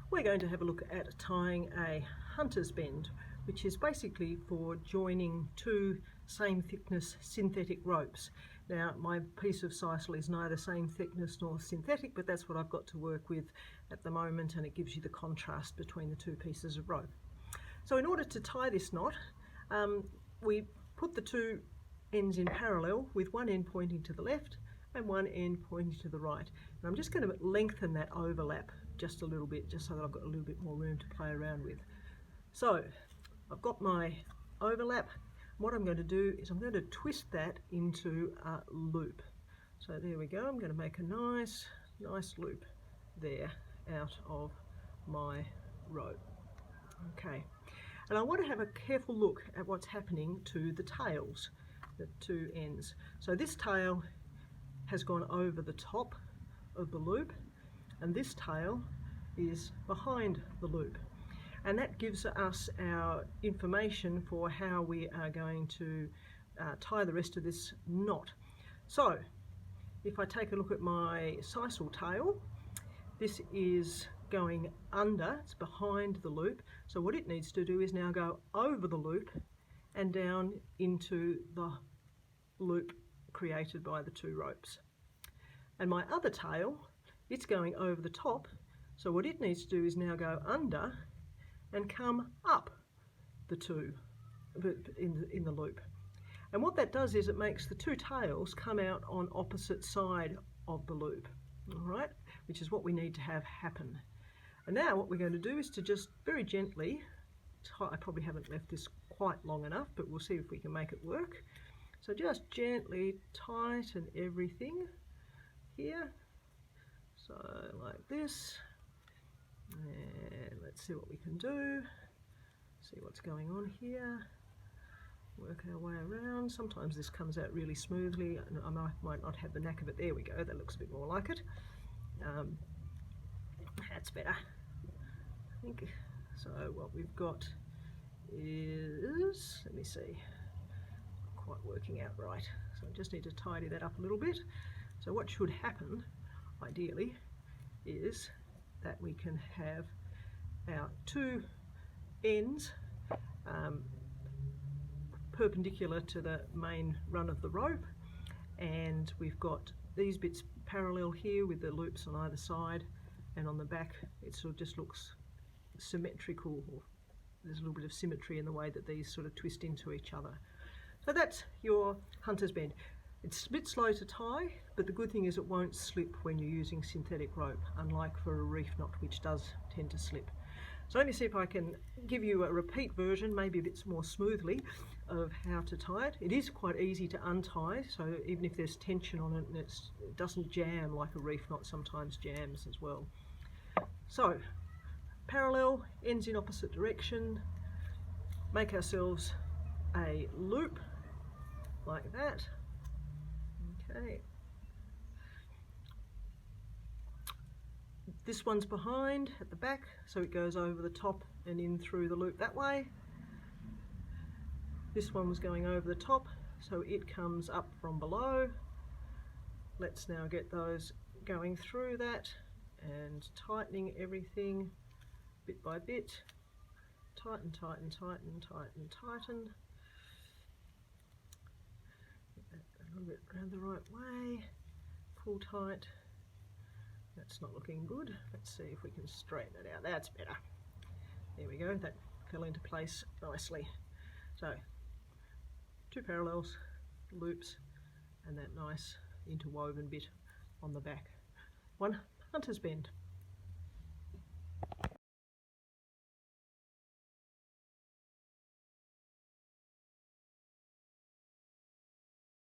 We're going to have a look at tying a hunter's bend, which is basically for joining two same thickness synthetic ropes. Now, my piece of sisal is neither same thickness nor synthetic, but that's what I've got to work with at the moment, and it gives you the contrast between the two pieces of rope. So in order to tie this knot, we put the two ends in parallel with one end pointing to the left and one end pointing to the right. And I'm just going to lengthen that overlap just a little bit, just so that I've got a little bit more room to play around with. So I've got my overlap. What I'm going to do is I'm going to twist that into a loop. So there we go. I'm going to make a nice loop there out of my rope. Okay, and I want to have a careful look at what's happening to the tails, the two ends. So this tail has gone over the top of the loop, and this tail is behind the loop, and that gives us our information for how we are going to tie the rest of this knot. So if I take a look at my sisal tail, this is going under, it's behind the loop, so what it needs to do is now go over the loop and down into the loop created by the two ropes. And my other tail, it's going over the top, so what it needs to do is now go under and come up the two in the loop. And what that does is it makes the two tails come out on opposite side of the loop, all right, which is what we need to have happen. And now what we're going to do is to just very gently, I probably haven't left this quite long enough, but we'll see if we can make it work. So just gently tighten everything here, so like this, and let's see what we can do, see what's going on here, work our way around. Sometimes this comes out really smoothly, and I might not have the knack of it. There we go, that looks a bit more like it. That's better, I think. So what we've got is, let me see, quite working out right, so I just need to tidy that up a little bit. So what should happen, ideally, is that we can have our two ends perpendicular to the main run of the rope, and we've got these bits parallel here with the loops on either side, and on the back it sort of just looks symmetrical, or there's a little bit of symmetry in the way that these sort of twist into each other. So that's your hunter's bend. It's a bit slow to tie, but the good thing is it won't slip when you're using synthetic rope, unlike for a reef knot, which does tend to slip. So let me see if I can give you a repeat version, maybe a bit more smoothly, of how to tie it. It is quite easy to untie, so even if there's tension on it, and it doesn't jam like a reef knot sometimes jams as well. So parallel, ends in opposite direction, make ourselves a loop like that. Okay. This one's behind at the back, so it goes over the top and in through the loop that way. This one was going over the top, so it comes up from below. Let's now get those going through that and tightening everything bit by bit. Tighten, tighten, tighten, tighten, tighten. Get that a little bit around the right way. Pull tight. That's not looking good. Let's see if we can straighten it out. That's better. There we go. That fell into place nicely. So two parallels, loops, and that nice interwoven bit on the back. One hunter's bend.